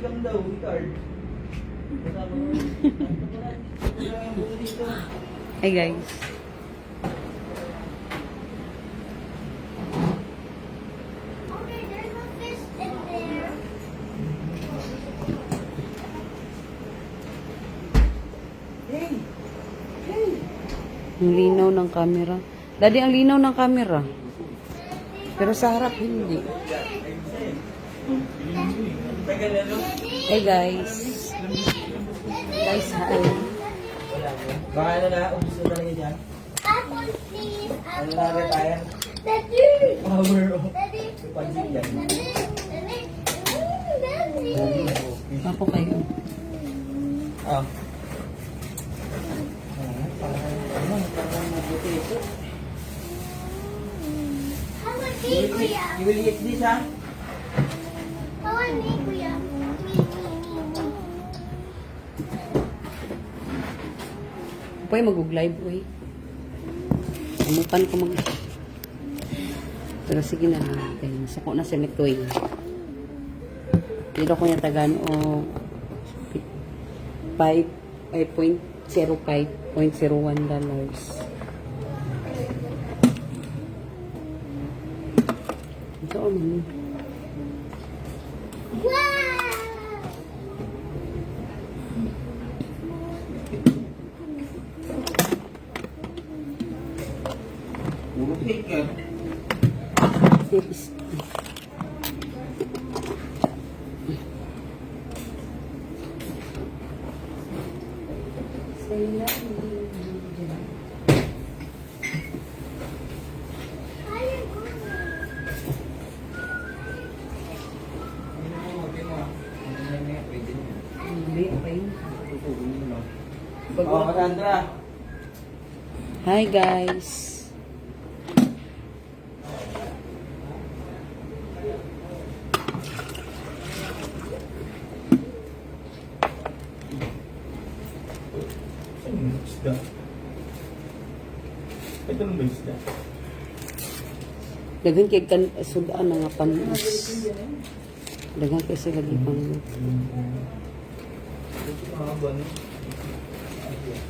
sigang daw, Ricard. Hey guys. Okay, there's no fish in there. Hey! Hey! Ang linaw ng camera. Daddy, ang linaw ng camera. Pero sa harap, hindi. Tagal na no? Hey guys. Guys, hi. Baka ano na, ubus na talaga dyan. Apple, please. Ano na, Apple. retire? Daddy. Power of Daddy. pansit yan. Daddy. Daddy. Daddy. Apo kayo. Ah. Parang mabuti ito. How about me, Kuya? You will eat this, ha? How about me, Kuya? Me. Apo ay mag-live, uy. Amutan ko mag... Pero sige na natin. Sako na si Mitoy. Dito ko niya tagan o 0.01 dollars. Ito o naman. Wow! Puro cake yan. Tips. Hindi, pa yun. Oh, Cassandra. Hi guys. Isda. Ito ng isda. Dagan kay kan sudan nga panis. Dagan kay sila gipang. Mahaba no?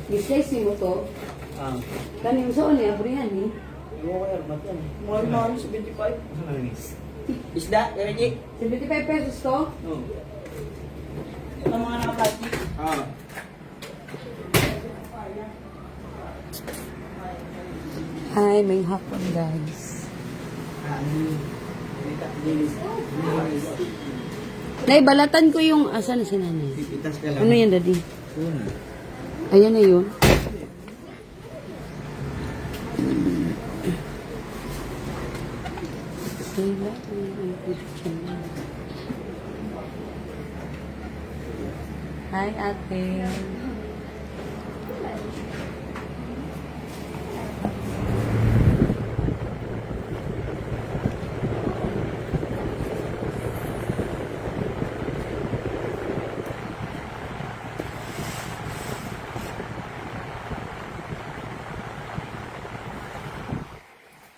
Discuss mo to. Ah. Kanin sa ni abrihan ni. Iwo ko yan, matan. Mahal na ano, 75. Ano na rin? Isda, Reggie? 75 pesos to. Oo. Ito ang mga nakaplastic. Ah. Hi, may hapon guys. Naibalatan ko yung asa na si nanay. Pipitas ka lang. Ano yan, daddy? Una. Ayan na yun. Hi, ate.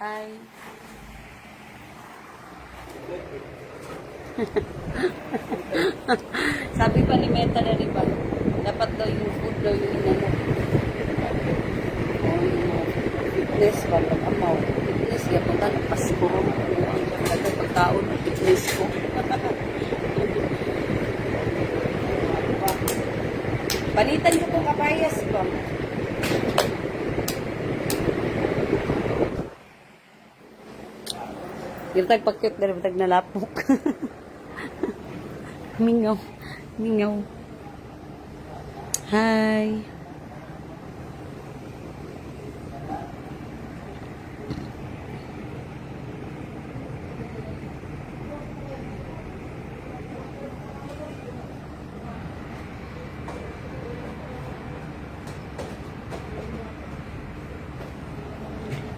Hi. Sabi pa ni Meta na diba, dapat daw yung food daw yung inano. Fitness ba? Pag-amaw. Fitness, yaputan ang Pasko. Ang pagkaon ng fitness ko. Palitan ko kung kapayas ba? Yung tagpakit na rin, tag nalapok. Mingaw. Mingaw. Hi.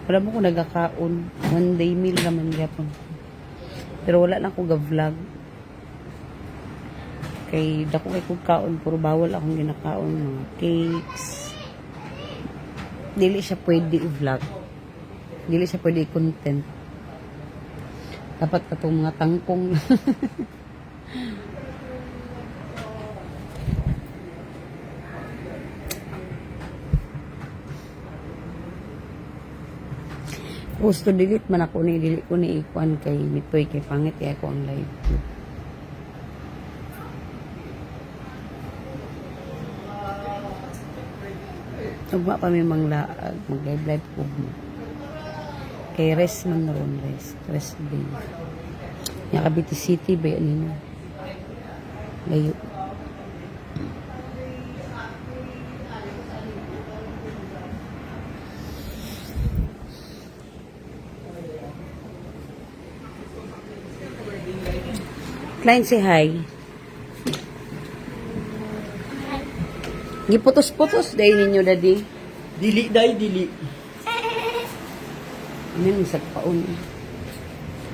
Wala mo ko nagakaon. One day meal naman yapon. Pero wala na ko ga-vlog. Kay dako kay kog kaon puro bawal akong ginakaon mga cakes. Dili siya pwede i-vlog. Dili siya pwede i-content. Dapat katong mga tangkong. Tapos to delete man ako ni delete ko ni ikuan kay Mitoy kay pangit kay ako ang live. Tugma pa may manglaag, mag-live ko. Kay rest man ron, rest day. Yung Cavite City ba yun? Layo. Client, say hi. Giputos-putos dahil ninyo, daddy. Dili, day, dili. Ano yung sagpaon?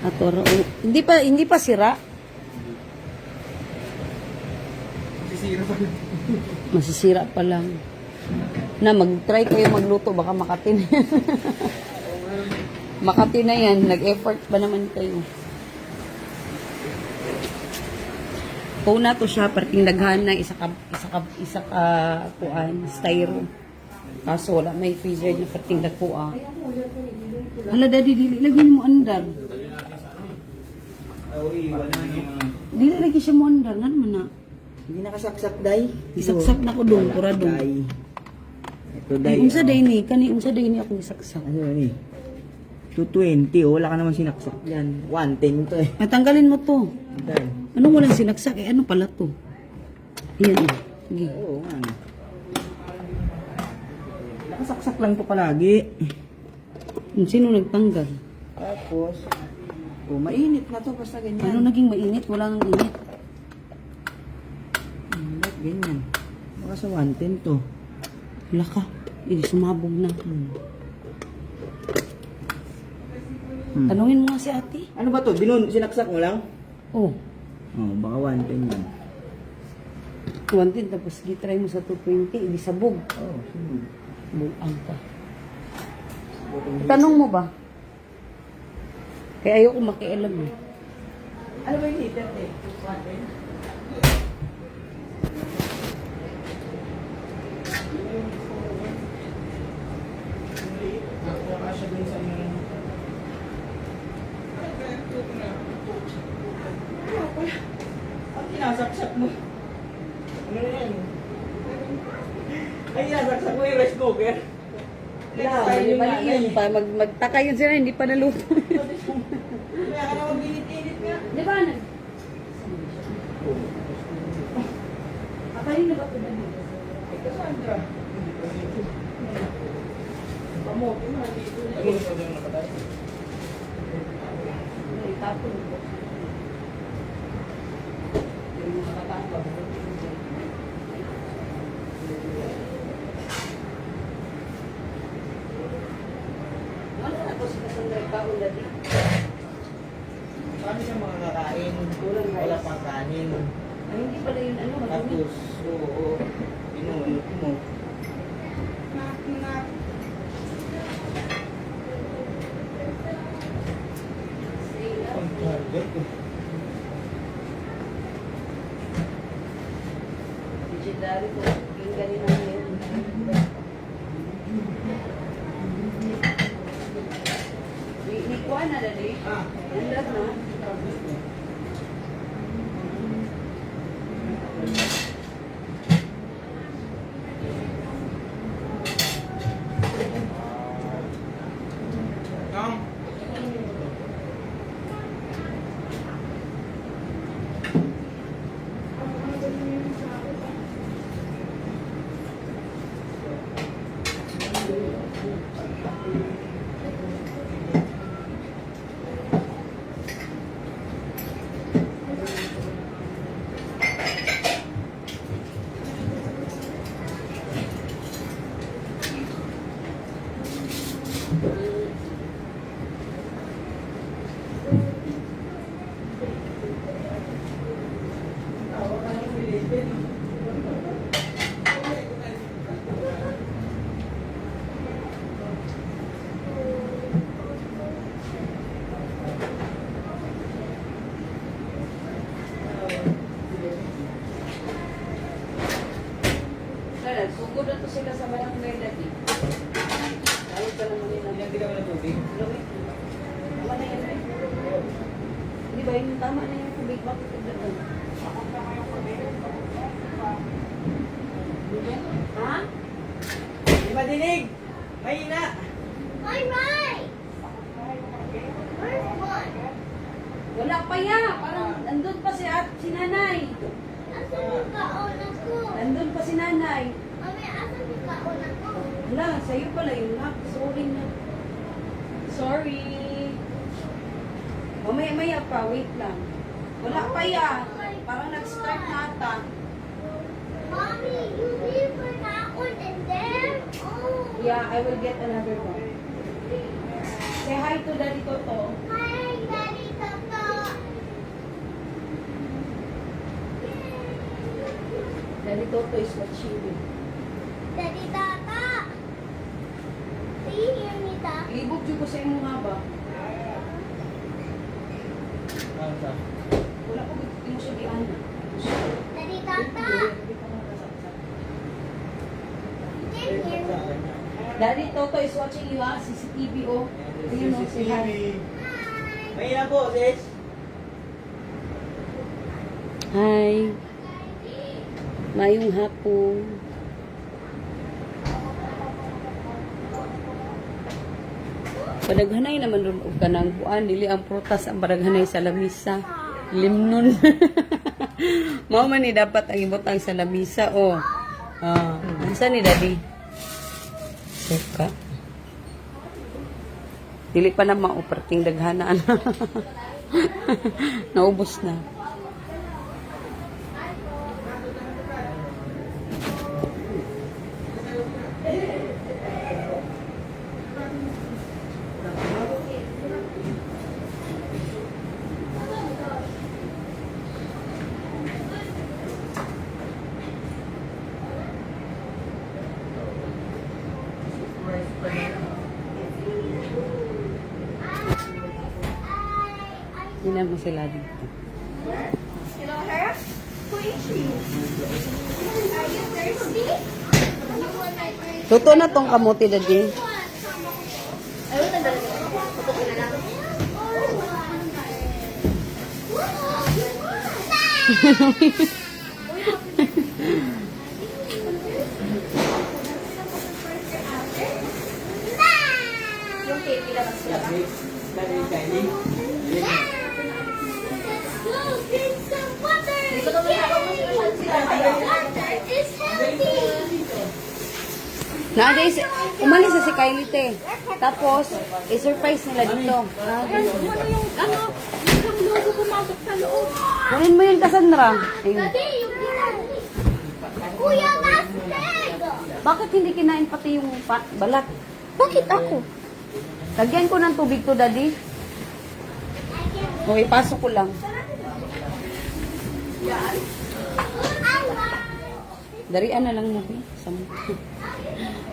Ato, hindi pa sira. Sisira pa. Masisira pa lang. Na, mag-try kayo magluto, baka Makati na yan. Makati na yan, nag-effort pa naman kayo. Kung na to siya, parting daghan na isa ka kuan, styro. Kaso wala may freezer na parting dagkuan. Hala, daddy, dili lagi mo andar. Dili lagi siya mo andar, nan man na. Hindi nakasaksak, day. Isaksak na ko doon, kurado. Day. Ito, Ay, day. unsa day ni, unsa day ni ako isaksak. Ano ni? 220, oh. Wala ka naman sinaksak yan. 110 to eh. Natanggalin mo to. Day. Ano walang sinaksak? Eh, ano pala to? Yan, sige. Oo, nga. Nakasaksak lang to palagi. Sino nagtanggal? Tapos, oh, mainit na to basta ganyan. Ano naging mainit? Wala nang init. Ba't ganyan? Baka sa 110 to. Wala ka. Eh, sumabog na. Tanungin mo nga si ate. Ano ba to? Sinaksak mo lang? Oh, Oh, baka 110 yan. 110 tapos gitry mo sa 220, hindi sabog. Oh, sino? Buang ka. Tanong mo ba? Kaya ayoko makialam eh. Ano ba yung heater eh? 110? Nakakasya dun sa inyo. Ang kinasaksak mo. Ano yan? Ay, kinasaksak mo yung rice cooker. Yeah, mali pa. Magtaka yun sila, hindi pa naluto. Kaya ka na mag-init-init nga. Di ba? Akayin na ba ito na dito? Ay, Cassandra. Pamote mo, dito na. Ano ito doon nakatay? Itapon ko. Yung mga katangkab. Wala na to si Cassandra Kaon dati. Paano siya makakakain? Wala pang kanin. Ay, hindi pala yun ano, madumi. Tapos, oo. Inuunod mo. Ang target eh. Legendary ko. Yung galing na yun. Ni kuha na dali. Andas na. Sugod na to sila sa barangay dati. Ayos ka naman nila. Hindi ka naman ng tubig. Lawit. Tama na yan. Hindi ba yun? Tama na yung tubig. Bakit ito doon? Ha? Di ba dinig? Mahina. My right. Where's one? Wala pa ya. Parang nandun pa si nanay. Asan yung kaon ako? Nandun pa si nanay. Mami, asan yung kaon ako? Wala, sa'yo pala yung lock. Sorry na. Sorry. Mamaya pa, wait lang. Wala pa ya. Parang nag-start na ata. Mommy, you leave for kaon and then? Oh. Yeah, I will get another one. Say hi to Daddy Toto. Hi, Daddy Toto. Daddy Toto is watching. Daddy Tata. Do you hear me, Ta? Ilibog dyan ko sa imo nga ba? Wala ko yung siya di ana. Daddy Tata. You can hear me. Daddy Toto is watching you ha. CCTV oh. Ayun oh, say hi. Hi. Mahina po, sis. Hi. Mayong hapon. Padaghanay naman ron og kanang buan dili ang prutas ang padaghanay sa lamisa. Limnon. Mao man ni dapat ang ibutang sa lamisa oh. Ah, unsa ni Daddy? Seka. Dili pa na mauperting daghanaan. Naubos na. Tingnan mo sila dito. Hello, her? Who is she? Are you thirsty? You want my drink? Tuto na tong kamote Daddy. Ayun na talaga. Pupukin na lang. Yung cake, ilabas ko. Daddy, Kylie. Let's go drink some water. Water is healthy. Naaday si umalis na si Kylie te. Tapos i-surprise nila dito. Yung logo pumasok sa loob. Kunin mo yung Cassandra. Ayun. Daddy, yung Kuya, that's big. Bakit hindi kinain pati yung balat? Bakit ako? Lagyan ko ng tubig to Daddy. O ipasok ko lang. Darian na lang mo be.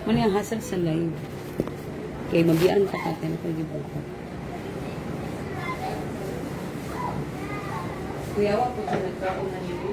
Mani ang hasal sa live. Kay mabiyaan ka natin ko gibuhat. Kuya wa po sa nagkaon na nito.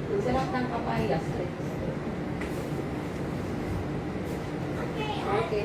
Ang sarap ng papayas. Okay.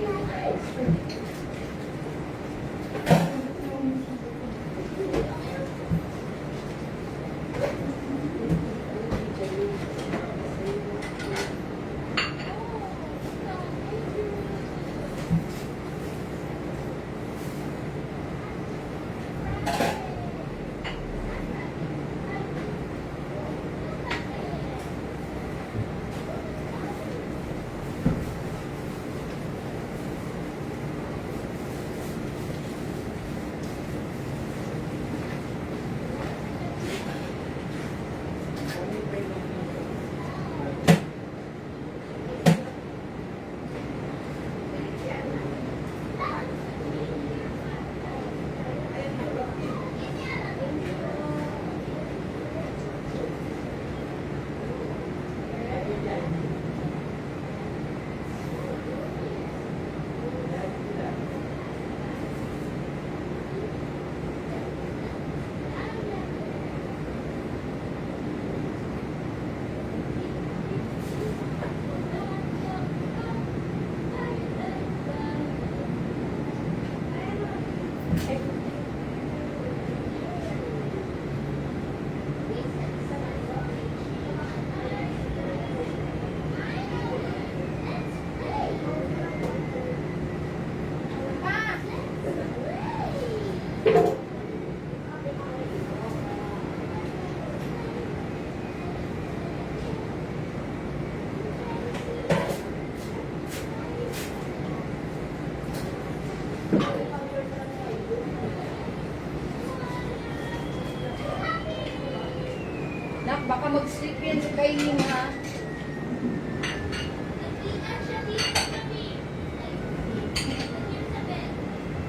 Nak, baka mag-sleep yan sa kainin, ha?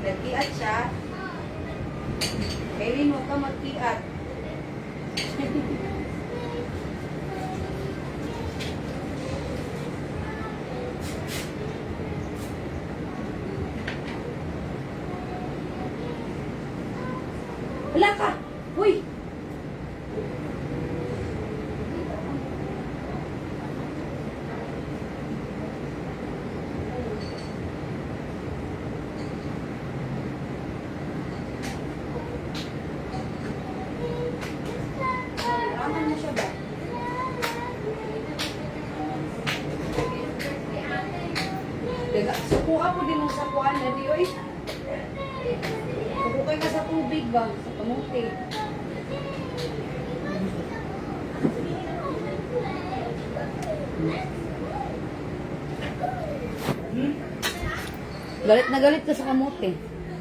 Nagkiat siya. Kailin, huwag ka magkiat. Wala ka! Uy! Naraman mo siya ba? Sukuha po din mo sa kuhaan na di, oy. Sukukay ka sa tubig ba? Sa kamuti. Galit na galit ka sa kamuti.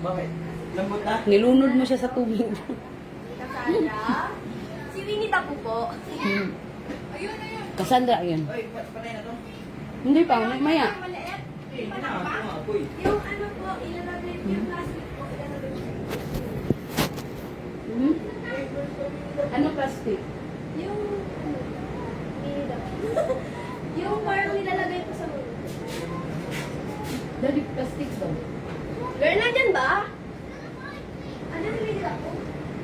Bakit? Lambot na? Nilunod mo siya sa tubig. Cassandra? Si Winnie the Pooh po. Cassandra, ayun. Oy, patay na to. Hindi pa, maya. Maliit. Eh, hindi na. Ito nga, boy. Yung ano po, ilalagay po yung plastic po. Ilalagay po. Hmm? Ano plastic? Yung, Winnie the Pooh. Yung parang nilalagay po sa mundo. Dali plastic daw. Girl, nandyan ba? Ano yung Winnie the Pooh?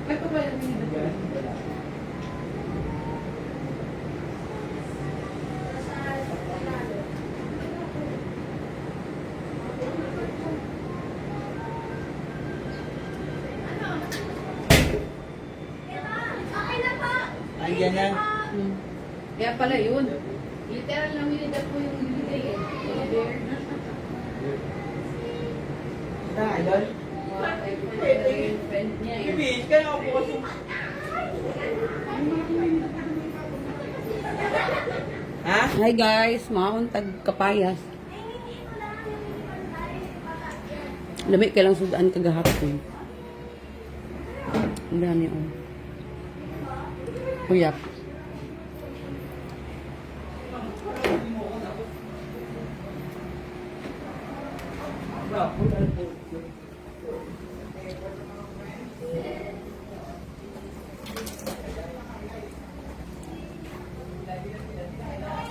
May pa ba yung Wala. Wala. Okay na po. Andyan na. Hmm. Kaya pala yun. Literal na minida po yung binigay eh. Bear. Ito nga, idol. Yung friend niya eh. Ibig, kaya ako po kasi. Ha? Hi guys, mga untag kapayas. Lami kailang sudaan kagahapon. Ang dami oh. Kuyak.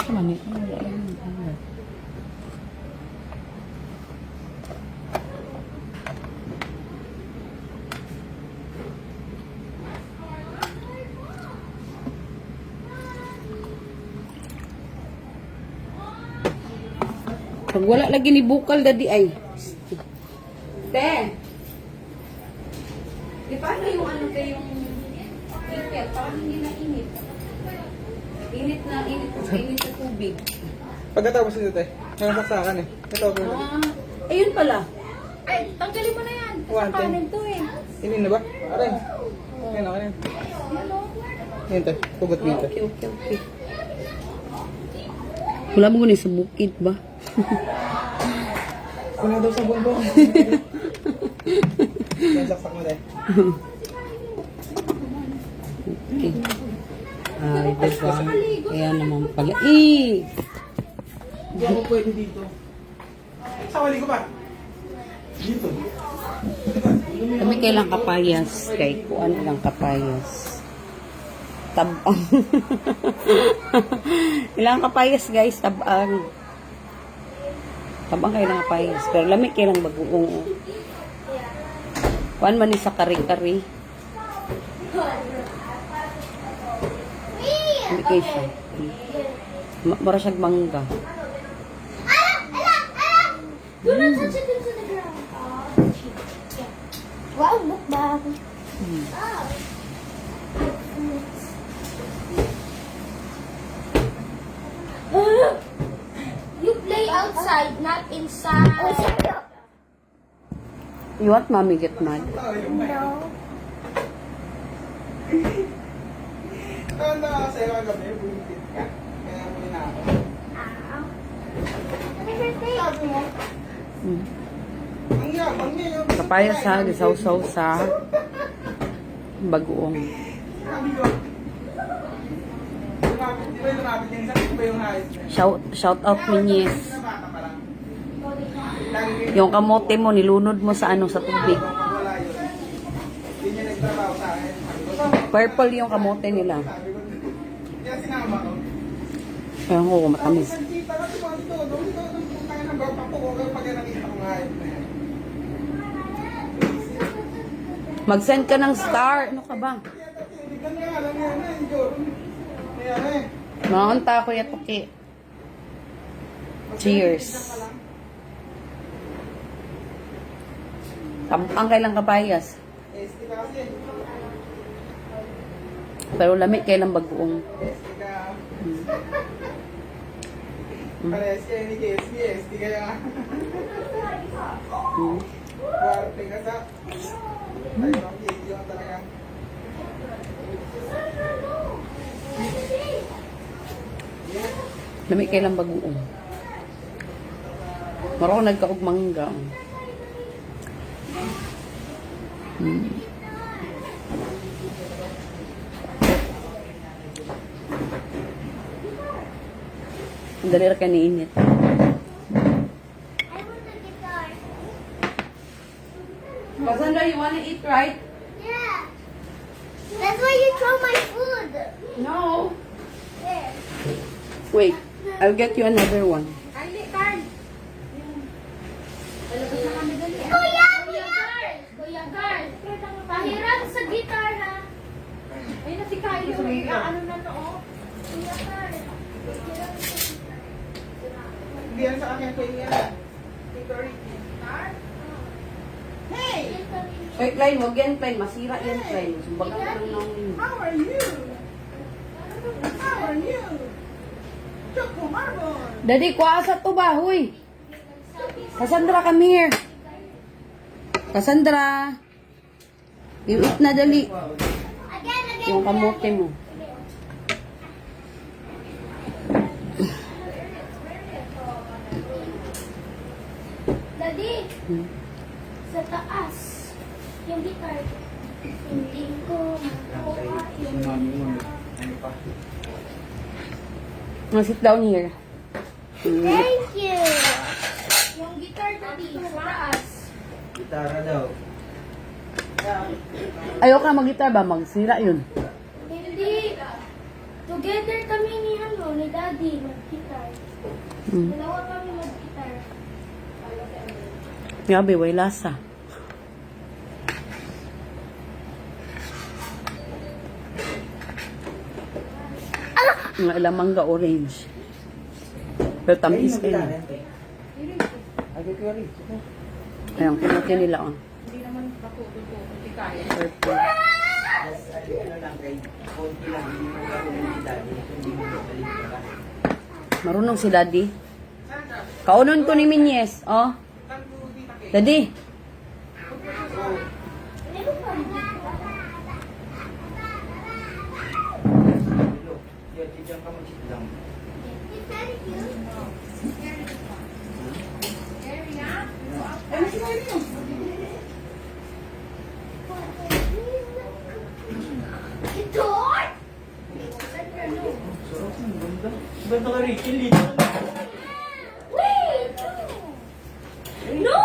Sama ni. Pag wala lagi ni bukal dadi ay. Te. Di paano yung ano kayo yung ticket? Parang hindi na init. Init na tubig. Pagkatapos nito, te, may saksakan eh. Ito, pero Ayun pala. Ay, tanggalin mo na yan. One, ten. Kanin to eh. inin na ba? Aray. Yan, okay na. Yan, te. Pugot dito. Okay. Wala mo sa bukid ba? Kuna daw sa buwan ko. Yan, saksak mo, te. Okay. Ay, diba? Kaya naman pala. Eh! Hindi ako pwede dito. Sa wali ko ba? Dito. Kami kailang kapayas. Kay kuan lang kapayas. Tabang. Ilang kapayas guys, tabang. Tabang kailang kapayas. Pero lamig kailang bagoong. Kuan man ni sa kari-kari. Hindi kayo siya. Mara siyang mangga. Do not touch it into the ground. Wow, look back. You play outside, not inside. You want mommy get mad? No. Ano kasi kagabi, bulitin ka. Kaya muli na ako. Sabi mo, Hmm. ang yabang niya yung... Kapayas ha, gisaw-saw sa bagoong. Sabi ko, Di ba yung lumapit yung isa? Di ba yung height? Shout out Minyes. Bata pa lang. Lagi kayo Yung kamote mo, nilunod mo sa ano, sa tubig. pag wala yun. Hindi niya nagtrabaho sa akin. Sabi ko, Purple yung kamote nila. sabi ko, kaya sinama ko. Ayun ko, matamis. Nagkita ka si Mami Todo. Dito, kaya nang bawang ko pag nakita ko nga height na yan. Mag-send ka ng star. Ano ka ba? Ganyan nga lang yan eh, Jordan. Ayan eh. Maunta ko yung tuki. Cheers. Tampang kailang kapayas. ST ka kasi. Pero lamig kailang bagoong. ST ka. Parehas kayo ni KSB, ST kaya nga. Hmm. Buwarte ka sa... Ay, makikita ka talaga. Lamig kailang bagoong. Maro nagkaog mangga. Hmm. Ang dali ra ka niinit. I want the guitar. Cassandra, you wanna eat, right? Yeah. That's why you throw my food. No. There. Wait, I'll get you another one. Kuya! Kuya Carl! Pahiram sa guitar, ha? Ayun na si Kylo. Ano na to, oh? Kuya Carl. Hindi yan sa akin ko yan. Hickory. Hey! Wait, Klein, wag yan, Klein. Masira yan, Klein. Sumbagan ka lang ng... How are you? How are you? Choco Marble! Daddy, kuha sa to ba? Huy! Cassandra, come here. Cassandra. You eat na, dali. Again. Yung kamote mo. Daddy, Hmm. sa taas. Yung guitar. Hindi ko makuha yung Ano pa? Now, sit down here. Thank you. Yung guitar, Daddy, sa taas. Gitara daw. Ayaw ka mag-guitar ba? Magsira yun. Hindi. Together kami ni Daddy, mag-guitar. Hmm. Dalawa kami mag-guitar. Grabe, way lasa. Mga ilang mangga orange. Pero tamis kayo. Ayan, kamote nila, oh. Purple. Marunong si Daddy. Kaunon ko ni Minyes, oh. Daddy. Guitar? Ganda ka, Rachel. Dito. Wait! No!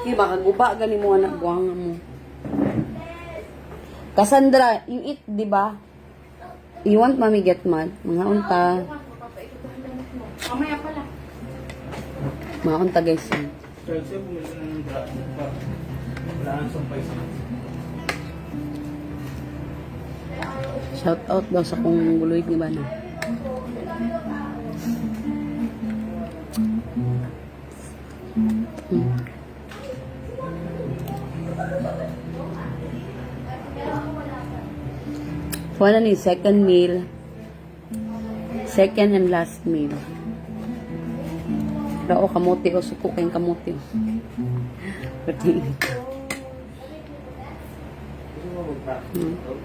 Sige, baka guba gani mo anak buhanga mo. Cassandra, you eat, di ba? You want mommy get mad? Mga unta. Mamaya pala. Mga unta guys. Charles, bumili ka na ng bra. Wala nang sumpay sa Shout out daw sa kung guloy ni Bana. Wala ni second meal. Second and last meal. Rao kamote o suko kayong kamote. Pati.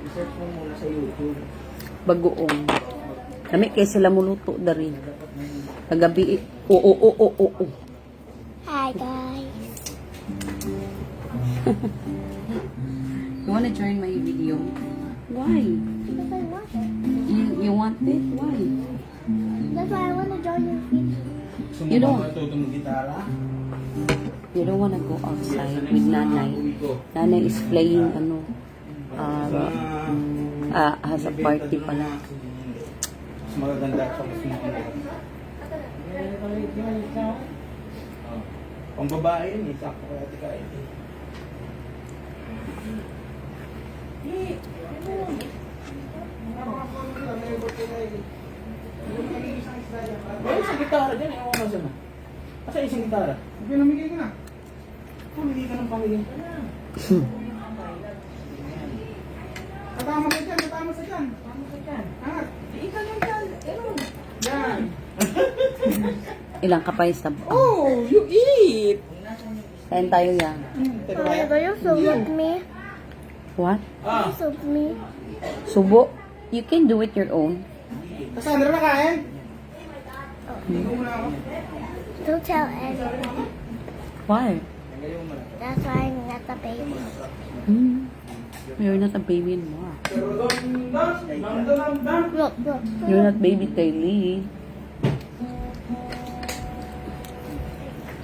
Research mo muna sa YouTube. Bagoong. Kami kay sila muluto dari. Kagabi. Oo. Hi, guys. You wanna join my video? Why? Because I want it. You want it? Why? That's why I want to join your feet. You don't. Matuto mo gitara? You don't wanna go outside with nanay. Nanay is playing has a party pala. Mas magaganda sa mas mga. Pang babae yun eh, sakto kaya tikain. Isang gitara dyan, ewan ko saan na. Asa isang gitara? Pinamigay ko na. Pumigay ka ng pamigay. Tatama sa dyan, tatama sa dyan. Angat. Ikan lang dyan, ewan. Yan. Ilang kapay sa... Oh, you eat! Kain tayo yan. Why you so with me? What? Ah, So with me. Subo? You can do it your own. Cassandra na kain? Don't tell anyone. Why? That's why I'm not a baby. You're not a baby anymore. Look, look. You're not baby Kylie.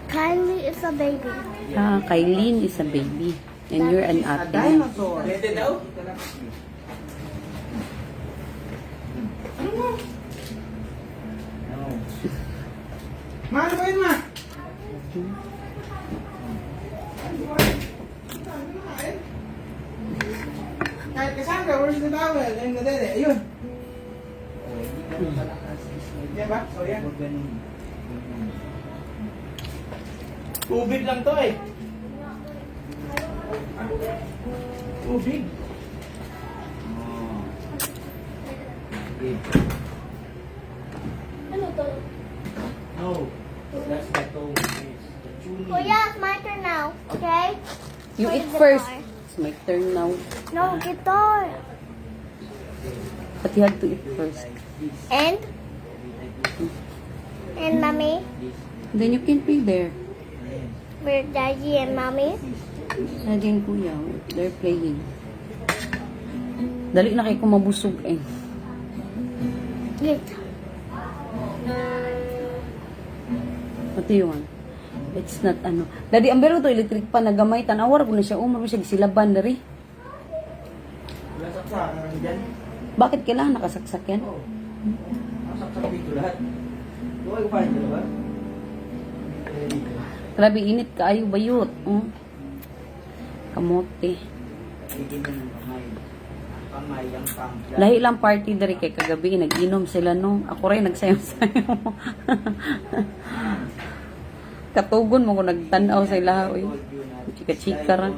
Kylie is a baby. Ah, Kylene is a baby. And you're an ate. Pwede daw? Ma, ano ba yun, ma? Kahit Cassandra, where's the towel? Ayun na dede, ayun. Yan ba? So yan. Tubig lang to eh. Tubig. Ano to? No. That's the tone. Kuya, it's my turn now. Okay? You Play eat the first. guitar. It's my turn now. No, guitar. But you have to eat first. And? And mommy? Then you can play there. Where daddy and mommy? Daddy and kuya, they're playing. Dali na kayo kung mabusog eh. Yes. What do you want? It's not Daddy, ang biro to electric pa nagamay. Tanawar ko na siya. Umar mo siya silaban dari. Wala saksakan dyan. Bakit kailangan nakasaksak yan? Saksak dito lahat. Huwag ko pa rin ba? Grabe init ka ayo bayot. Kamote. Lahi lang party dari kay kagabi nag-inom sila no. Ako rin nagsayaw-sayaw. Katugon mo ko nagtanaw sa ilaha oy. Chika-chika ra.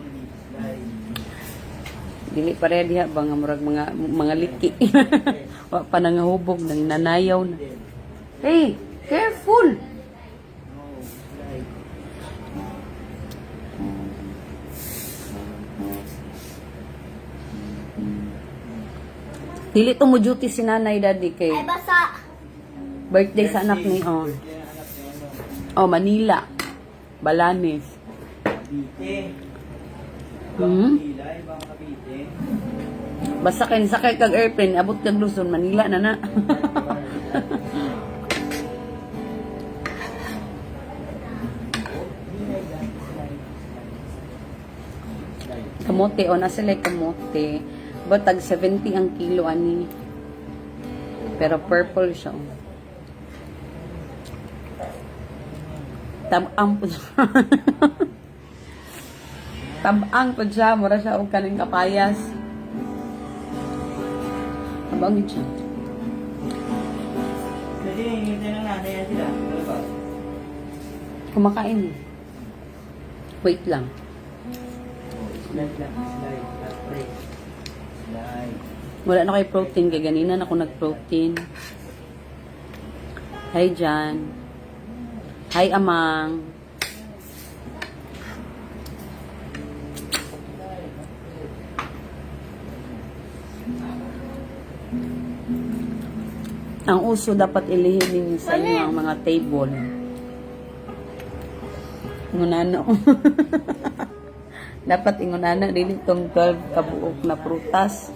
Dili pare diha ba nga murag mga liki. Wa pa nangahubog nang nanayaw na. Hey, careful. Dili to mo duty si nanay daddy kay Ay, basa. birthday sa anak ni Manila. Balanes. Basta kay sakay kag airplane abot kag Luzon Manila na na. Kamote na sila kamote. Batag 70 ang kilo ani. Pero purple siya. Tabang po siya. Tabang po siya. Mura siya og kaning kapayas. Tabang siya. Pwede hingitin ng nanay yan sila. Kumakain eh. Wait lang. Slide lang. Slide. Pray. Slide. Wala na kay protein. Kaya ganina na ako nag-protein. Hi, Jan. Hi, Amang. Ang uso dapat ilihinin sa inyo ang mga table. Ngunano. Dapat ingon ana dili tong 12 kabuok na prutas.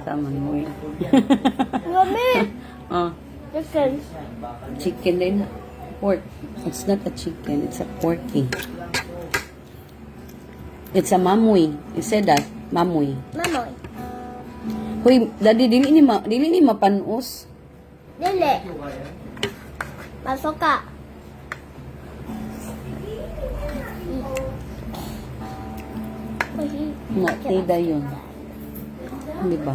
Sama mo yun. Mami! Oh, Chicken. chicken din. Pork. It's not a chicken, it's a porky. It's a mamoy. You said that, mamoy. Mamoy. Hoy, dadi dili ni mapanus. Dili. Pasok ka. Nga, tida yun. Di ba?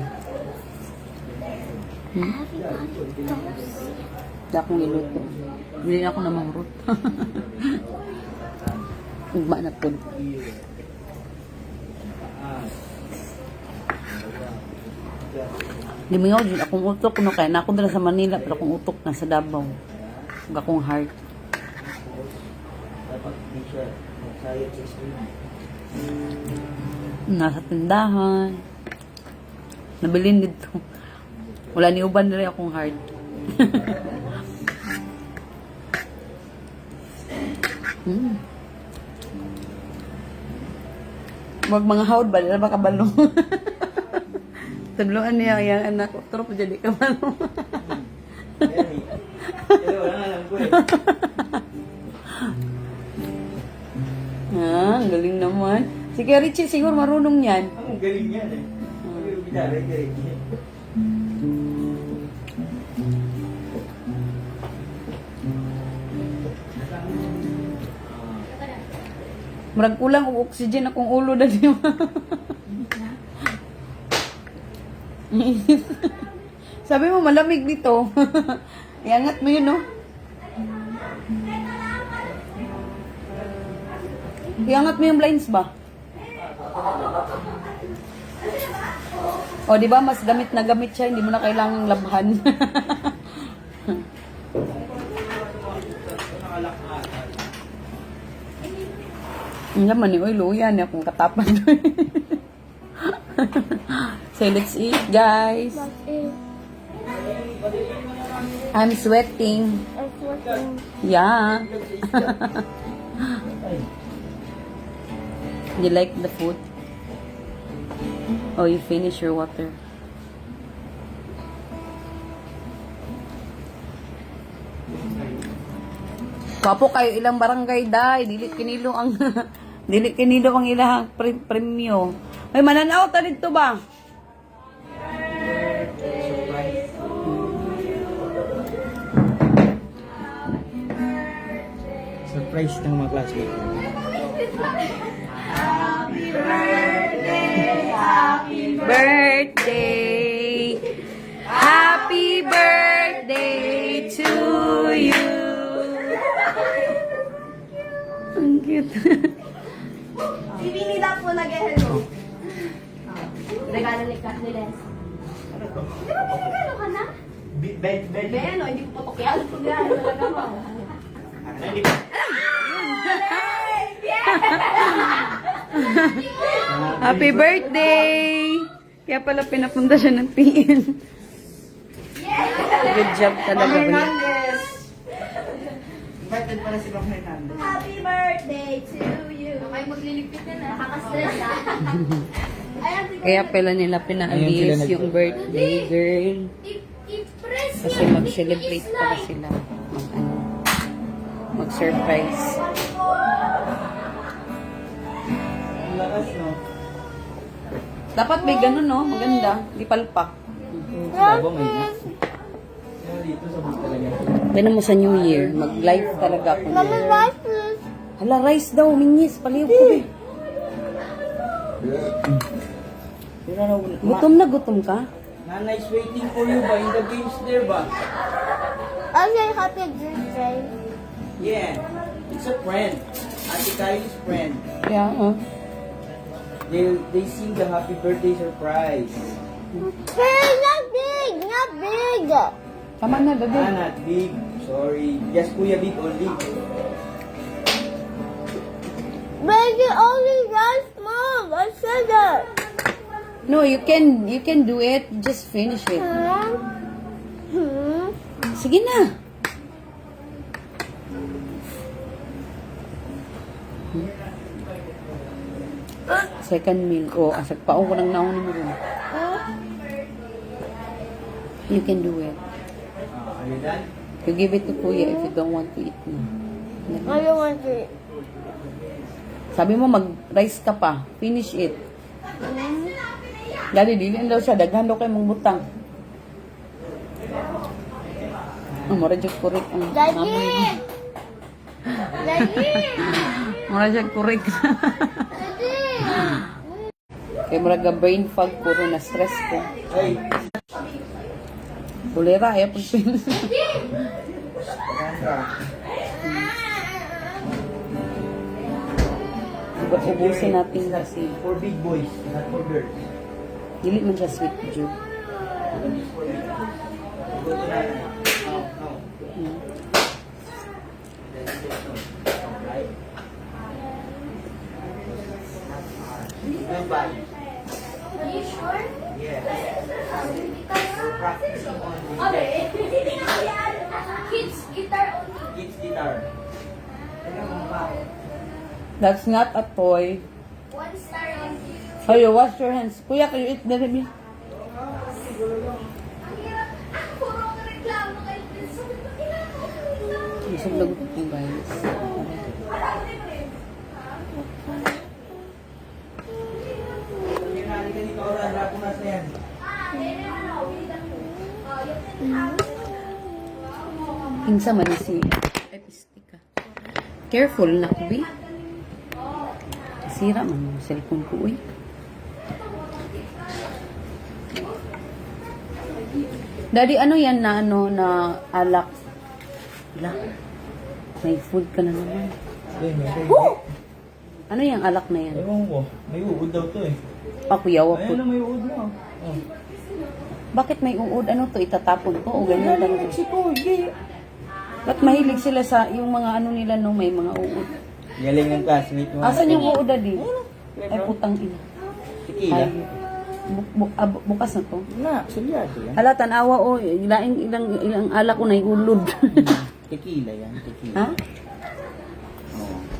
Wala akong niluto. Hindi na ako na mahurot. Ugma na po. Di mo yun, akong utok no kaya na ako dala sa Manila pero akong utok na sa Davao. Huwag akong heart. Nasa tindahan. Nabilin dito. Wala ni uban nila akong heart. Wag mga haud ba? Dila ba kabalo? Tagluan niya yung anak ko. Turo pa jadi kabalo. Wala nga lang ko eh. Ah, ang galing naman. Si Kuya Richie siguro marunong yan. Ang galing yan eh. Gitara, galing yan. Marag kulang og oxygen akong ulo na di ba? Sabi mo malamig dito. Iangat mo yun, no? Iangat mo yung blinds ba? O, di ba mas gamit na gamit siya, hindi mo na kailangang labhan. Ang naman ni, oy, luya niya kung katapan. So, let's eat, guys. I'm sweating. Yeah. You like the food? Oh, you finish your water. Kapo kayo ilang barangay day, dili kinilo ang dili kinilo ang ilang premyo. Ay mananaw ta dito ba? Surprise ng mga classmates. Birthday. Happy birthday to you. Ang cute. Bibi nila po nag-hello. Regalo ni Les. Di ba may regalo ka na? Bed. Ben, hindi ko papakyal. Yan, talaga mo. Happy birthday! Kaya pala pinapunta siya ng PN. Good job talaga. Hernandez! Invited pala si Ma'am Hernandez. Happy birthday to you. Ay, magliligpit na na. Nakaka-stress na. Kaya pala nila pinaalis yung birthday girl. I-press Kasi mag-celebrate pala sila. Mag-surprise. Ang lakas, no? Dapat may ganun, no? Maganda. Di palpak. Baba may mas. Pero dito sa bus talaga. Pwede mo sa New Year. Mag-live talaga ako. Hala, rice daw. Minyis. Palihog ko eh. Gutom na gutom ka? Nanay's waiting for you ba? In the games there ba? Okay, happy birthday. Yeah. It's a friend. Ate Kylie's friend. Yeah, They sing the happy birthday surprise. Hey, not big, not big. Tama na, baby. Not big. Sorry. Just Kuya Big only. Baby, only that small. I said that. No, you can do it. Just finish it. Sige na. Second meal. O, asag paong ko nang naon mo rin. You can do it. Are you done? You give it to Kuya if you don't want to eat na. I don't want to eat. Sabi mo, mag-rice ka pa. Finish it. Dali, dilin daw siya. Daghan daw kayo mong butang. Mura dyan correct ang Daddy! mamoy mo. Daddy! Mura dyan correct. Daddy! Kaya mura ga brain fog, puro na stress ko. Hey! Bulera, ayaw pagpil. Ubusin natin kasi. For big boys, not for girls. Dili man siya sweet juice. Go to nanay. No. Goodbye. Are you sure? Yeah. We're practicing on Okay. Kids guitar only. kids guitar. That's not a toy. 1 star only. Hayo, wash your hands. Kuya, kayo eat na rin. Puro reklamo kayo. Sabi ko, kailangan. Isang lagot ko guys. Kinsa man si epistika. Careful na kubi. Sira man yung cellphone ko uy. Daddy, ano yan na ano na alak? Ala. May food ka na naman. Ano yung alak na yan? Ewan ko, may uod daw to eh. Pakuyaw Ayun na, ako. may uod na. Oh. Bakit may uod? Ano to? Itatapon ko? O ganyan lang? Mexico, hindi. Ba't mahilig sila sa yung mga ano nila nung may mga uod? Galing ng classmate mo. Asan yung uod, Daddy? Ay, putang ina. Tequila. Ay, bukas na to. Na, sulyado yan. Hala, tanawa o. Ilang alak ko na iulod. Tequila yan, tequila. Ha? Oh.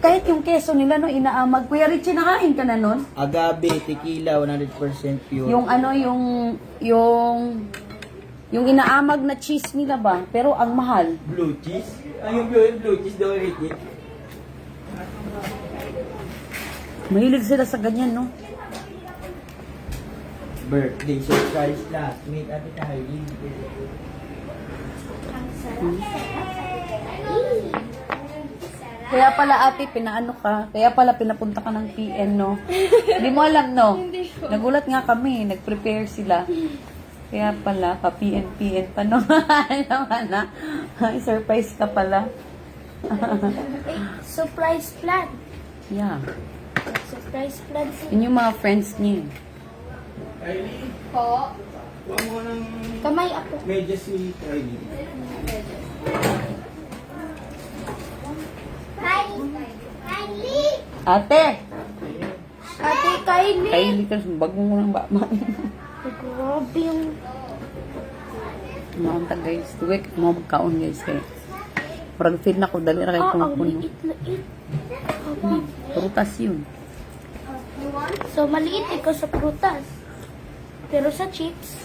Kahit yung keso nila, no, inaamag. Kuya Richie, nakain ka na nun? Agave, tequila, 100% pure. Yung ano, yung inaamag na cheese nila ba? Pero ang mahal. Blue cheese? Yung blue cheese daw Ricky. Mahilig sila sa ganyan, no? Birthday surprise last meet at Kylie. Kaya pala ate, pinaano ka? Kaya pala pinapunta ka ng PN, no? Hindi mo alam, no? Nagulat nga kami, nag-prepare sila. Kaya pala, pa-PN pa, no? Naman na. Surprise ka pala. Surprise plan. Yeah. Surprise plan. Yun yung mga friends niya. Kylie, Po. huwag mo ng Kamay ako. medyo si Kylie. Kylie! Ate! Ate Kylie! Kylie ka, bagong mo ng bama. Grabe yung... Maunta guys. Tuwik, mo magkaon guys. Kaya, parang feel na ko, dali na kayo ang pumupuno. liit-liit. Prutas yun. So, maliit ikaw sa prutas. Pero sa chips,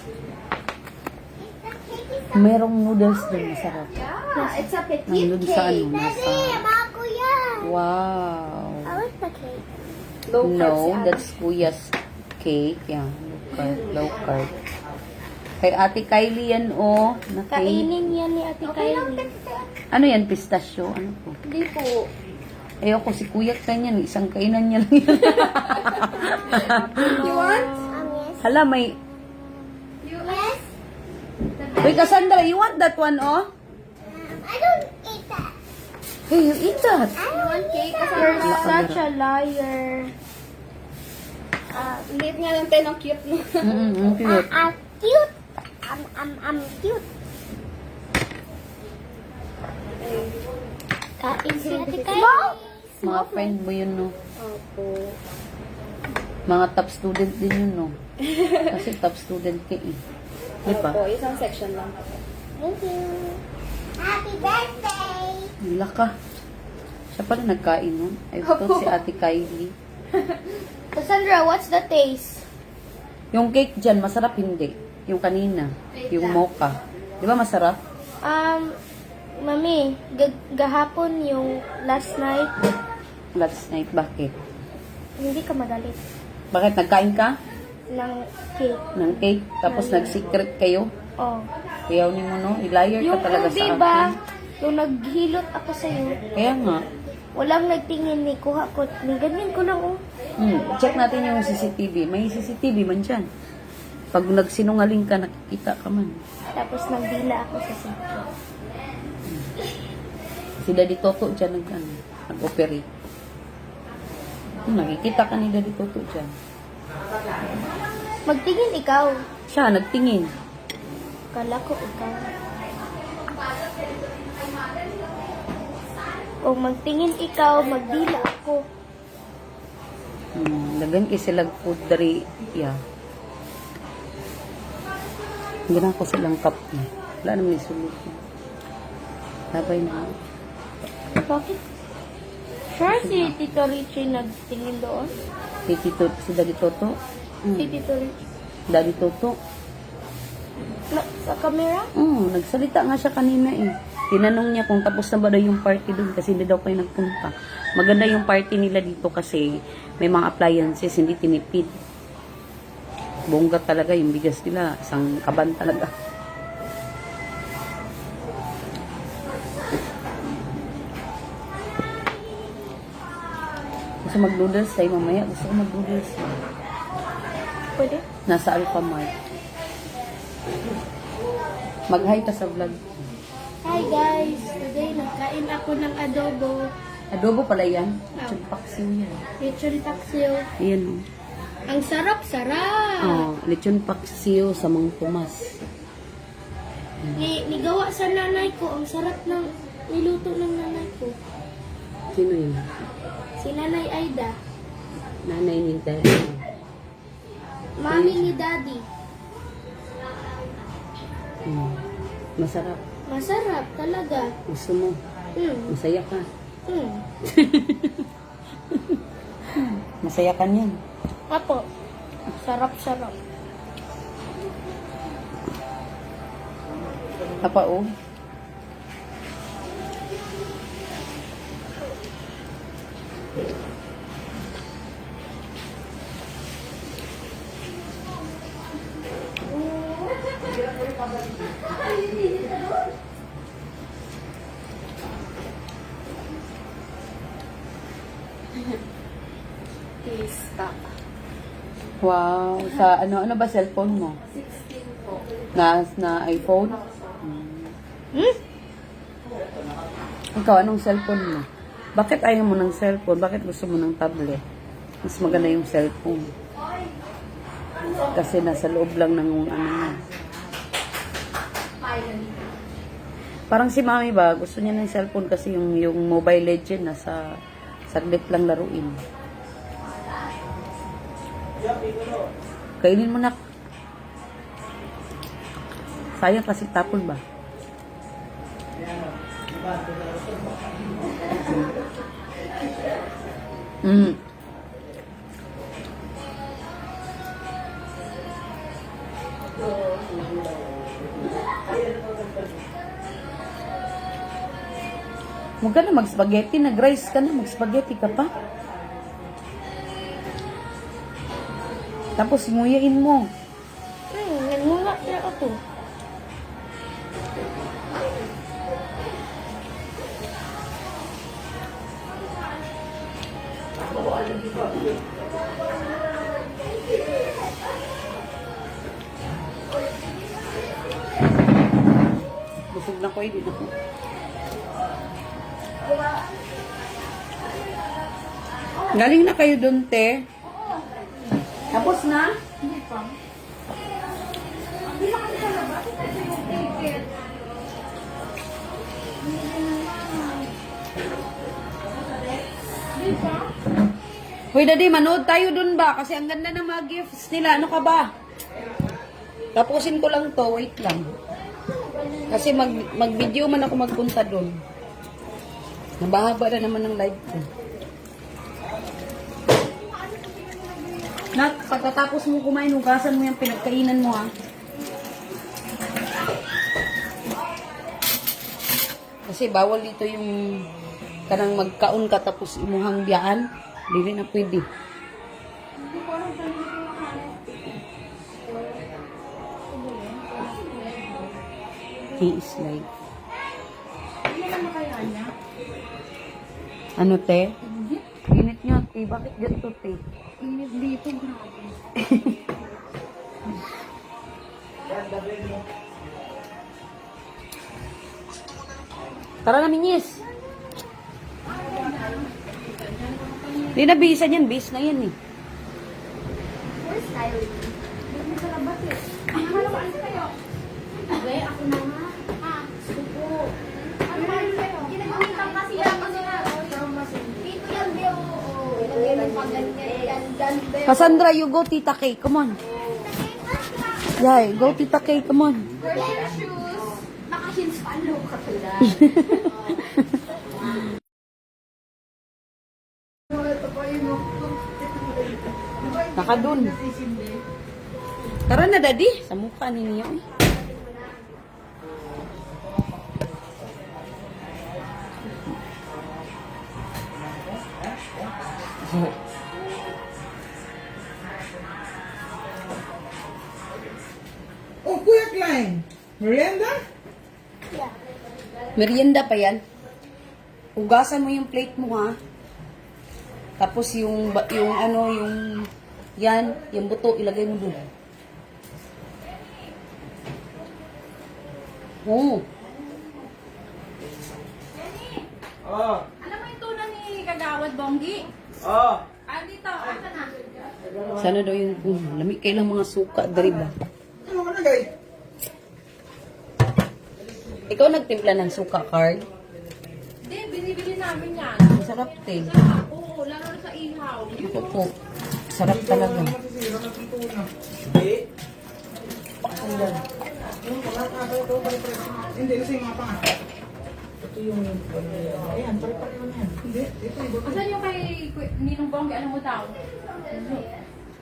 Merong noodles din, masarap. it's a petite Nandun sa ano, nasa... Ako yan! Wow. I like the cake. No, that's Kuya's cake. Yan, low carb. Kay Ate Kylie yan, oh. Na cake. Kainin yan ni Ate Kylie. Ano yan, pistachio? Ano po? Hindi po. Ayoko, si Kuya kanyan. Isang kainan niya lang yan. You want? Hala, may... Yes. Wait, Cassandra, you want that one, oh? I don't eat that. Hey, you eat that. I want cake. You're such a liar. Liit nga lang tayo ng cute mo. Cute. I'm cute. I'm cute. Kain si Ate Kylie. Mga friend mo yun, no? Opo. Mga top student din yun, no? Kasi top student ka, eh. Di ba? Opo, isang section lang. Thank you. Happy birthday! Wala ka. Siya pala nagkain nun. I thought si Ate Kylie. Cassandra, what's the taste? Yung cake dyan, masarap hindi. Yung kanina. Yung mocha. Di ba masarap? Mami, gahapon yung last night, Last night, bakit? hindi ka magalit Bakit? Nagkain ka ng cake. ng cake? Tapos nag-secret kayo? Oh. Kuyaw ni mo, no? I-liar ka Yung talaga sa diba, akin. yung naghilot ako sa'yo, Kaya nga. walang nagtingin ni kuha ko. Ni ganyan ko lang, oh. Check natin yung CCTV. May CCTV man dyan. Pag nagsinungaling ka, nakikita ka man. Tapos nagdila ako sa sitio. Si Daddy Toto dyan nag-operate. Nakikita ka ni Daddy Toto dyan. Magtingin ikaw. Siya, nagtingin. Kala ko ikaw. Kung magtingin ikaw, magdila ako. Lagan kay sila food dari. Yeah. Gina ko silang cup na. Wala naman yung sulit. Labay na. Bakit? Sure si Tito Richie nagtingin doon? Si Daddy Toto. Si Tito Richie. Daddy Toto. Sa camera? Nagsalita nga siya kanina eh. Tinanong niya kung tapos na ba daw yung party doon kasi hindi daw kayo nagpunta. Maganda yung party nila dito kasi may mga appliances, hindi tinipid. Bongga talaga yung bigas nila. Isang kaban talaga. Gusto mag-noodles tayo mamaya. Gusto ko mag-noodles. Pwede? Nasa Alphamart. Mag-hi ka sa vlog. Hi guys! Today nagkain ako ng adobo. Adobo pala yan. Lechon paksiw yan. Lechon paksiw. Ayan o. Ang sarap-sarap! Oh, lechon paksiw sa Mang Tomas. Nigawa sa nanay ko. Ang sarap ng niluto ng nanay ko. Sino yun? Si Nanay Aida. Nanay ni Daddy. Mami ni Daddy. Masarap. Masarap talaga. Gusto mo. Masaya ka. Masaya ka niyan. Apo. Sarap-sarap. Apa o? Wow. Sa ano ba cellphone mo? 16 po. Na iPhone? Ikaw, anong cellphone mo? Bakit ayaw mo ng cellphone? Bakit gusto mo ng tablet? Mas maganda yung cellphone. Kasi nasa loob lang ng ano mo. Parang si Mami ba, gusto niya ng cellphone kasi yung Mobile Legend nasa saglit lang laruin. Kainin mo na. Sayang kasi tapon ba? Huwag ka na mag-spaghetti. Nag-rice ka na. Mag-spaghetti ka pa. Tapos nguyain mo. Nagmula na ako. Busog na ko eh. Dito ko. Galing na kayo doon, te. Tapos na? Hindi pa. Hoy, Daddy, manood tayo doon ba? Kasi ang ganda ng mga gifts nila. Ano ka ba? Tapusin ko lang to. Wait lang. Kasi mag-video man ako magpunta doon. Nabahaba na naman ng live ko. Nak, pagkatapos mo kumain, hugasan mo yung pinagkainan mo, ha? Kasi bawal dito yung kanang magkaon ka tapos imuhang biyaan. Dili na pwede. He is like... Ano, te? Init niya, te. Bakit ganito, te? Init dito, grabe. Tara na, Minyes. Hindi na bisan yan. Bis na yan, eh. Where's Kylie? Dito sa labas eh. Nakalamaan kayo. Abe, ako na nga. Ah, supo. Ano ba kayo? Ginagamitan kasi yan kasi na. Dito yan, Beo. Ilagay ng paganyan yan. Dyan, Beo. Cassandra, you go, Tita Kay. Come on. Yay, go, Tita Kay. Come on. Where's your shoes? Naka-heels pa. Ano ka pala? Nakadun. Tara na, Daddy. Sa mukha ninyo, eh. Oh, Kuya Klein. Merienda? Merienda pa yan. Ugasan mo yung plate mo, ha. Tapos yung ano, yan, yung buto, ilagay mo doon. Oh. Oh. Alam mo yung tuna ni Kagawad Bonggi? Oh. Ah, dito. Asa na? Sana daw yung lamig kailang mga suka, dari ba? Ano ka na, guys? Ikaw nagtimpla ng suka, Carl? Hindi, binibili namin yan. Masarap, te. Sarap. Oo, lalo na sa ihaw. Ako po. Sarap talaga. Masisira na itong tuna. Hindi. Hindi, kasi yung mga panga. Ito yung... Ayan, pare-pareho na yan. Hindi, ito yung Asan yung kay Ninong Bonggi? Ano mo daw?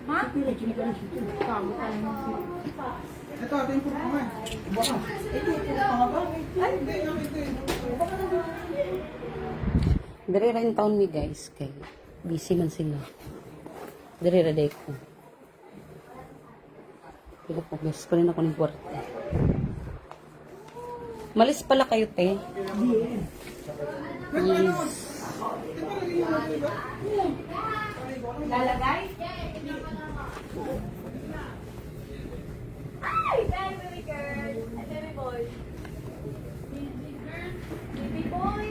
Ha? Kago talaga. ito yung puro panga. Baka. Ito yung puro panga ba? Ay, hindi, ito yung Dari rin taon ni guys. Kay busy man sila. Dari rin ko. Pero po guys, ko rin ako ng kwarto. Malis pala kayo, te. Yes. Lalagay? Ay! Baby girl! Baby boy! Baby girl! Baby boy!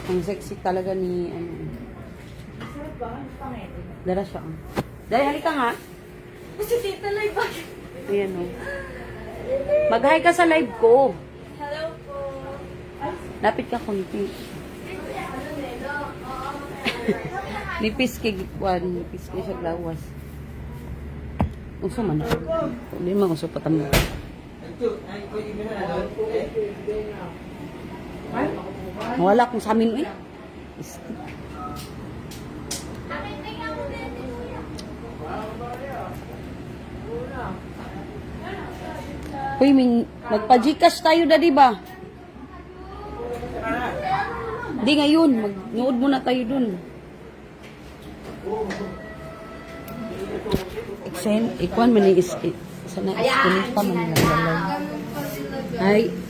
Ang sexy talaga ni ano. Sarap ba? Ang pangit. Dara siya. Dahil halika nga. Kasi tita live ba? Ayan o. Mag-hi ka sa live ko. Hello po! Lapit ka kunti. Nipis kay Gikwan. Nipis kay siya glawas. Uso man ako. Hindi man uso pa tamo. Wala kung sa amin eh. Uy, magpa-Gcash tayo na, di ba? Di ngayon, mag-nood muna tayo dun. Ikuan man is sana iskinita man lang.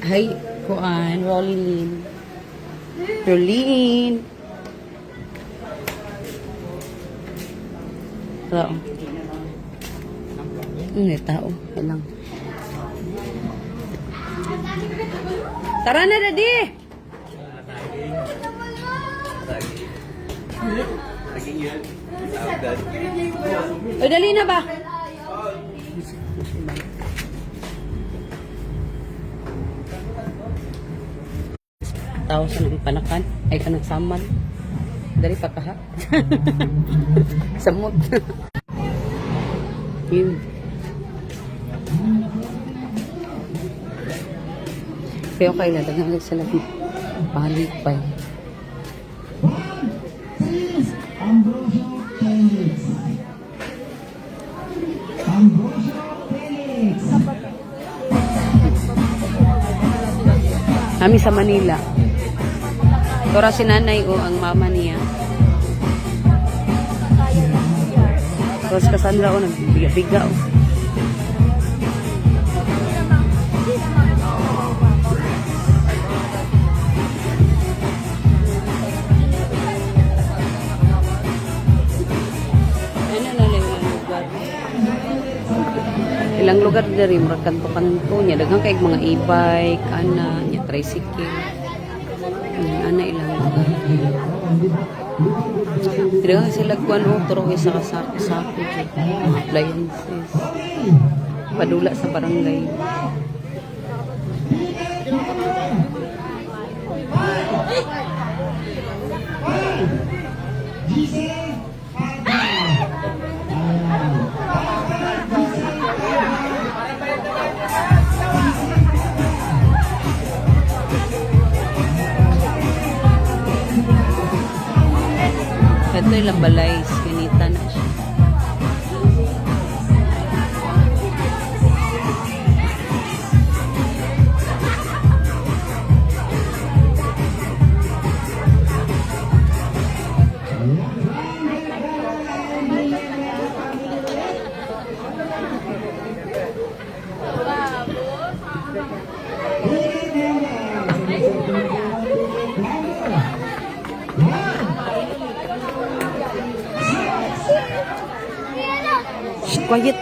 Hi, kuan, Rolling. Rolling. Tao. Tao. Walang. Tara na, Daddy! O, dali na ba? Tao sa nang panakan. Ay, kanang saman. Dari pa ka, ha? Samot. Yun. Pero kayo na, dagang sa labi. Balik pa yun. Nami sa Manila. Tora si nanay o ang mama niya. Tapos Cassandra o nagbiga-biga o. Ilang lugar dari murag kanto-kanto nya daghang kay mga e-bike ana nya tricycle ana ilang lugar dira sila kuan o turo sa kasako-sako mga appliances padula sa barangay. Ito ilang balay, kinita na siya. Shh, quiet.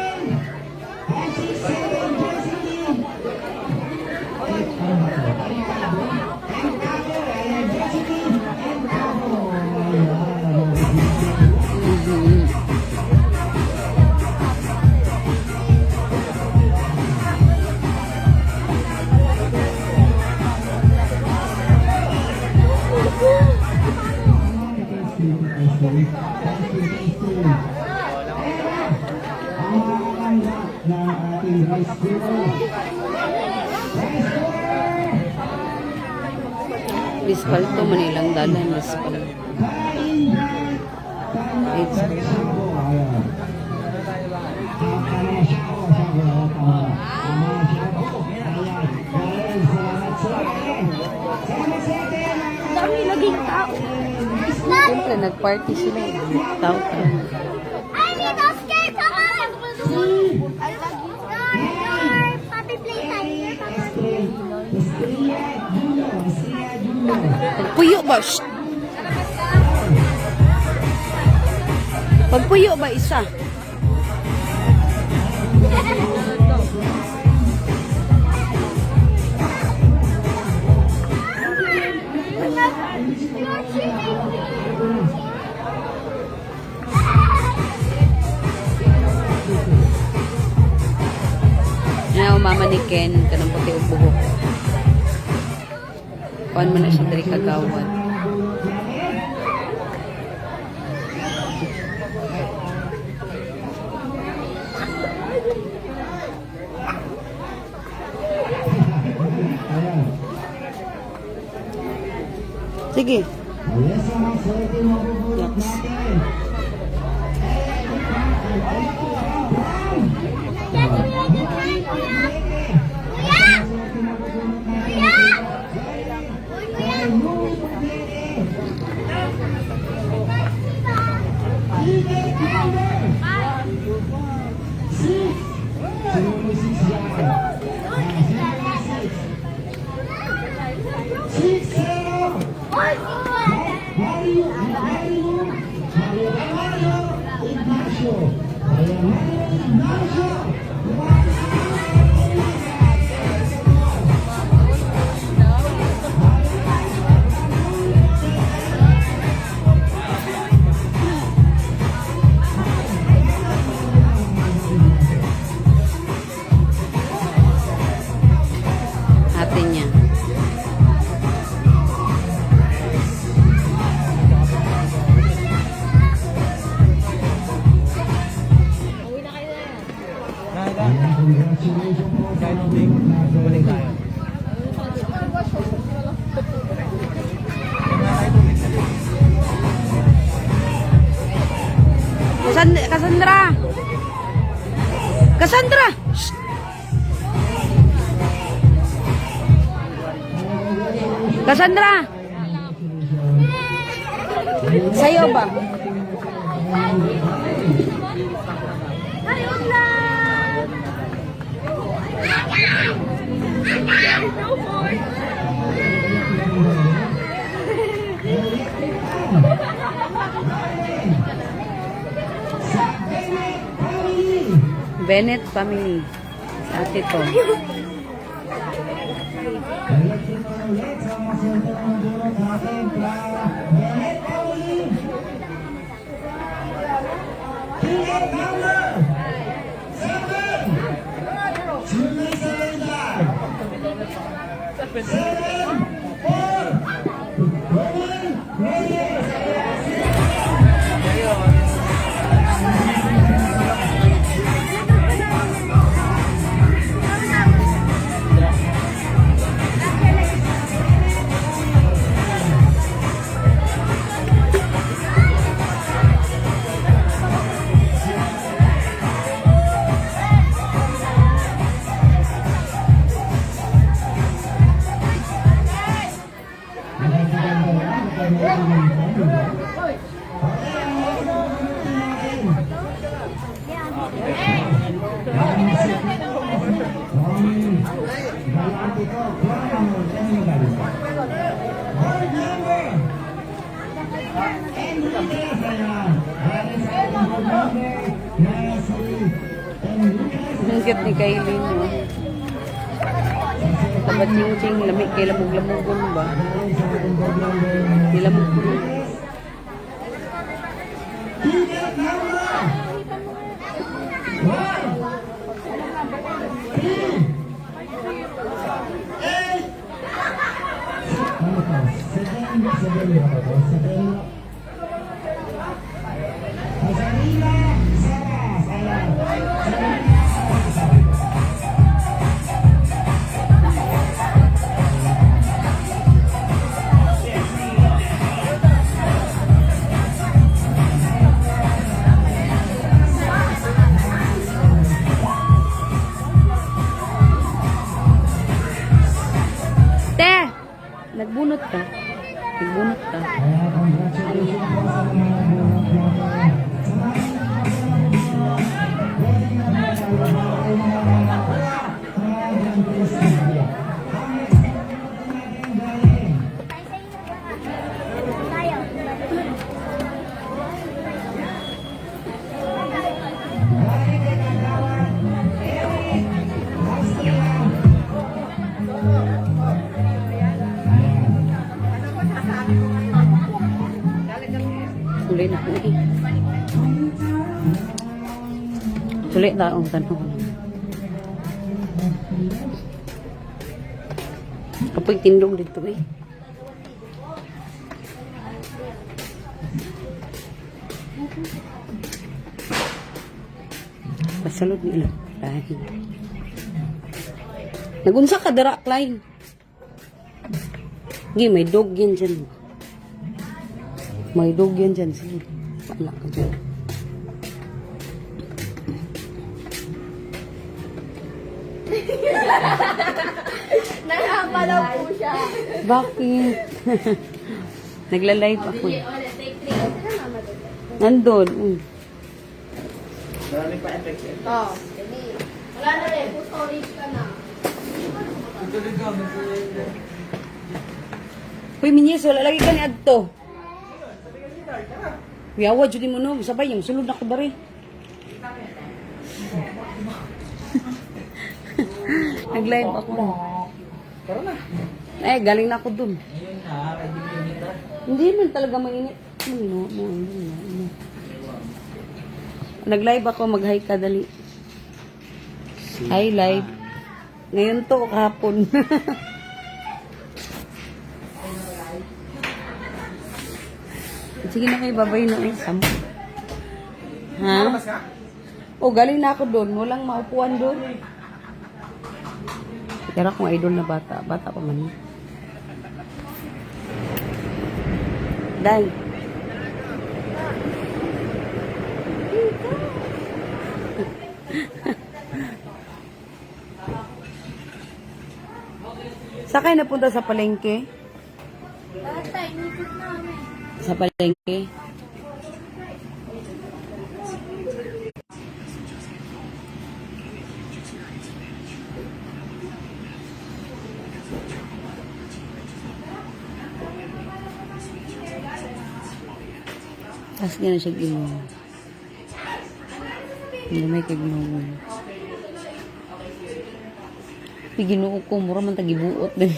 Bispalto Manilang dalan Bispalto. Dami laging tao. Siyempre, nag-party sila. Tao ka. I need a skate, come on! I love you. Your puppy playtime. Your puppy. Pagpuyo ba? Shh! Pagpuyo ba isa? Yan ang mama ni Ken, kanang puti o buhok. Kuan mo na siya dari kagawad. Sige. Yaks. Ate niya. Cassandra! Cassandra! Shh! Cassandra! Sa'yo ba? Ay, wag na! No more! Bennett family. Sa ate to. Ang cute ni Kailin, no? Tabat-ching-ching, lamig kay lamog-lamogon ba? Di lamog-lamog. Te! Nagbunot ka? Nagbunot ka? Tayo. Sulit na ko eh. Sulit na ang tanong. Apoy tindog dito eh. Pasalod nila. Dahil. Nagunsa ka dara, Klein. Gi, may dog yan dyan. May dog yan dyan. Sige, pala ka dyan. Nakapalaw po siya. Bakit? Nagla-live ako. Take 3. Nandun. Marami pa effects eh. Oh, sige. Wala na rin. Full storage ka na. Uy, Minyes, wala lagi ka ni Adto. Yawa, dyan mo no. Sabay, yung sulod na ko ba rin? Nag-live ako. Tara na. Eh, galing na ako dun. Ayun na, ready mo yun ito. Hindi man talaga mainit. Nag-live ako, mag-hi ka dali. Hi, live. Ngayon to, kahapon. Sige na kayo, babay na. Ha? O, galing na ako doon. Walang maupuan doon. Kaya akong idol na bata. Bata pa man. Day. Saan kayo napunta sa palengke? Bata, inikot namin. Sa palengke. Tapos gano'n siya ginoo. Hindi may kaginoo. May ginoo ko, mura man tagibuot din.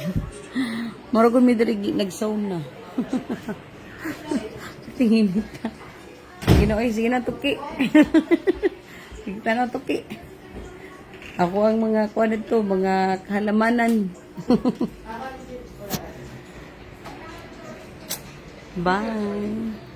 Mura ko may dali nag-sound na. Tingin ka. Ginoo, sige na, tuki. Sige na, tuki. Ako ang mga kuha nito, mga kahalamanan. Bye.